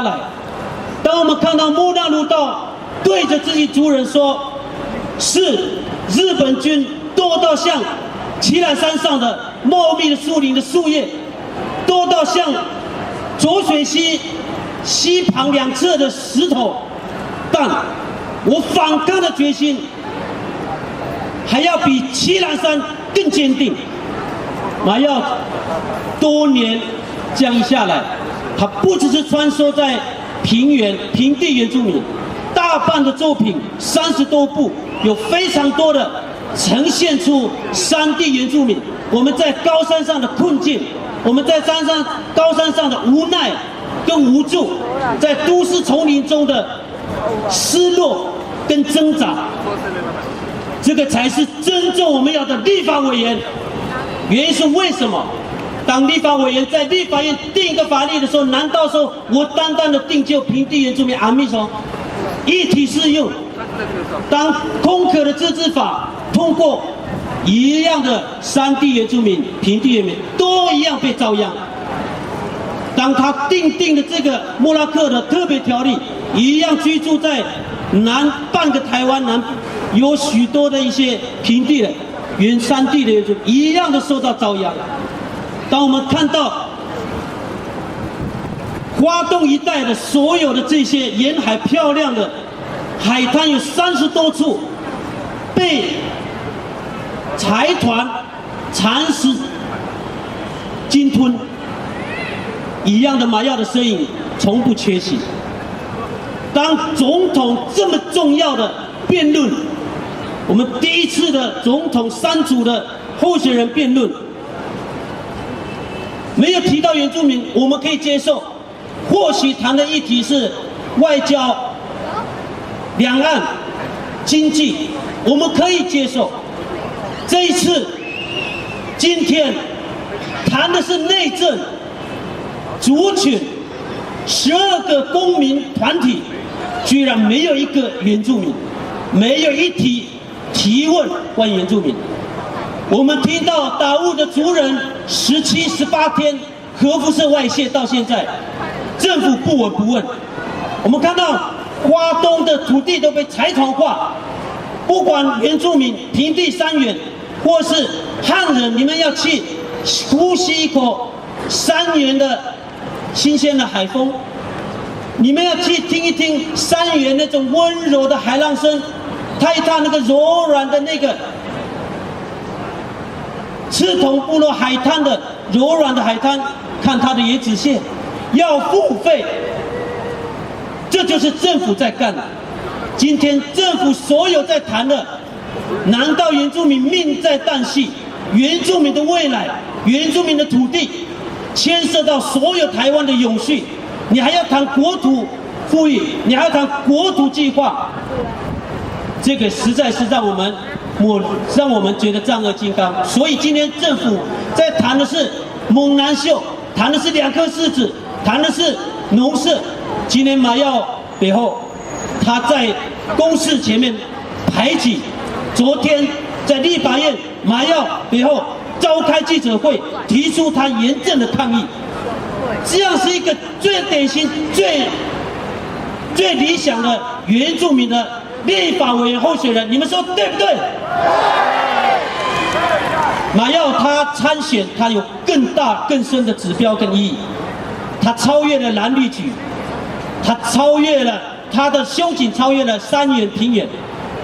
来。当我们看到穆纳鲁道对着自己族人说：“是日本军多到像奇兰山上的茂密的树林的树叶，多到像浊水溪溪旁两侧的石头，但我反抗的决心还要比奇兰山更坚定。”马耀多年这样一下来，他不只是穿梭在平地原住民，大半的作品30多部，有非常多的呈现出山地原住民我们在高山上的困境，我们在高山上的无奈跟无助，在都市丛林中的失落跟挣扎，这个才是真正我们要的立法委员。原因是为什么？当立法委员在立法院定一个法律的时候，难道说我单单的定就平地原住民阿密说一体适用？当空壳的自治法通过，一样的山地原住民、平地原住民都一样被遭殃。当他定的这个莫拉克的特别条例，一样居住在南半个台湾南有许多的一些平地的原山地的原住民一样的受到遭殃。当我们看到花东一带的所有的这些沿海漂亮的海滩有30多处被财团蚕食鲸吞，一样的麻药的身影从不缺席。当总统这么重要的辩论，我们第一次的总统3组的候选人辩论，没有提到原住民，我们可以接受。或许谈的议题是外交、两岸、经济，我们可以接受。这一次，今天谈的是内政、族群，12个公民团体，居然没有一个原住民，没有一题提问关于原住民。我们听到达悟的族人17、18天核辐射外泄到现在，政府不闻不问。我们看到花东的土地都被财团化，不管原住民、平地山原，或是汉人，你们要去呼吸一口山原的新鲜的海风，你们要去听一听山原那种温柔的海浪声，踏一踏那个柔软的那个赤桐部落海滩的柔软的海滩，看它的椰子蟹，要付费，这就是政府在干的。今天政府所有在谈的，难道原住民命在旦夕？原住民的未来，原住民的土地，牵涉到所有台湾的永续，你还要谈国土富裕，你还要谈国土计划，这个实在是让我们觉得丈二金刚。所以今天政府在谈的是猛男秀，谈的是2颗柿子，谈的是农事。今天马耀背后，他在公示前面排挤。昨天在立法院，马耀背后召开记者会，提出他严正的抗议。这样是一个最典型、最理想的原住民的立法委员候选人，你们说对不对？马耀他参选，他有更大更深的指标跟意义。他超越了蓝绿举，他超越了他的胸襟，超越了山原平原。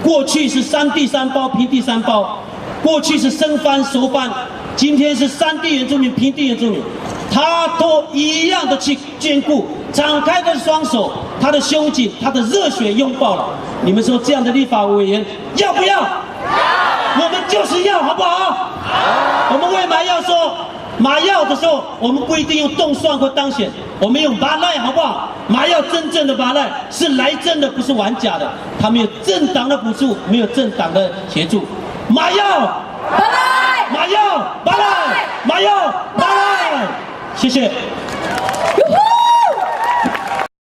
过去是山地3包，平地3包；过去是生番熟番，今天是山地原住民、平地原住民，他都一样的去兼顾，敞开的双手，他的胸襟，他的热血拥抱了。你们说这样的立法委员要不要？我们就是要，好不好？我们为马耀说，马耀的时候，我们不一定用动算或当选，我们用拔赖，好不好？马耀真正的拔赖是来真的，不是玩假的。他没有政党的补助，没有政党的协助。马耀拔赖，马耀拔赖，马耀拔赖，谢谢。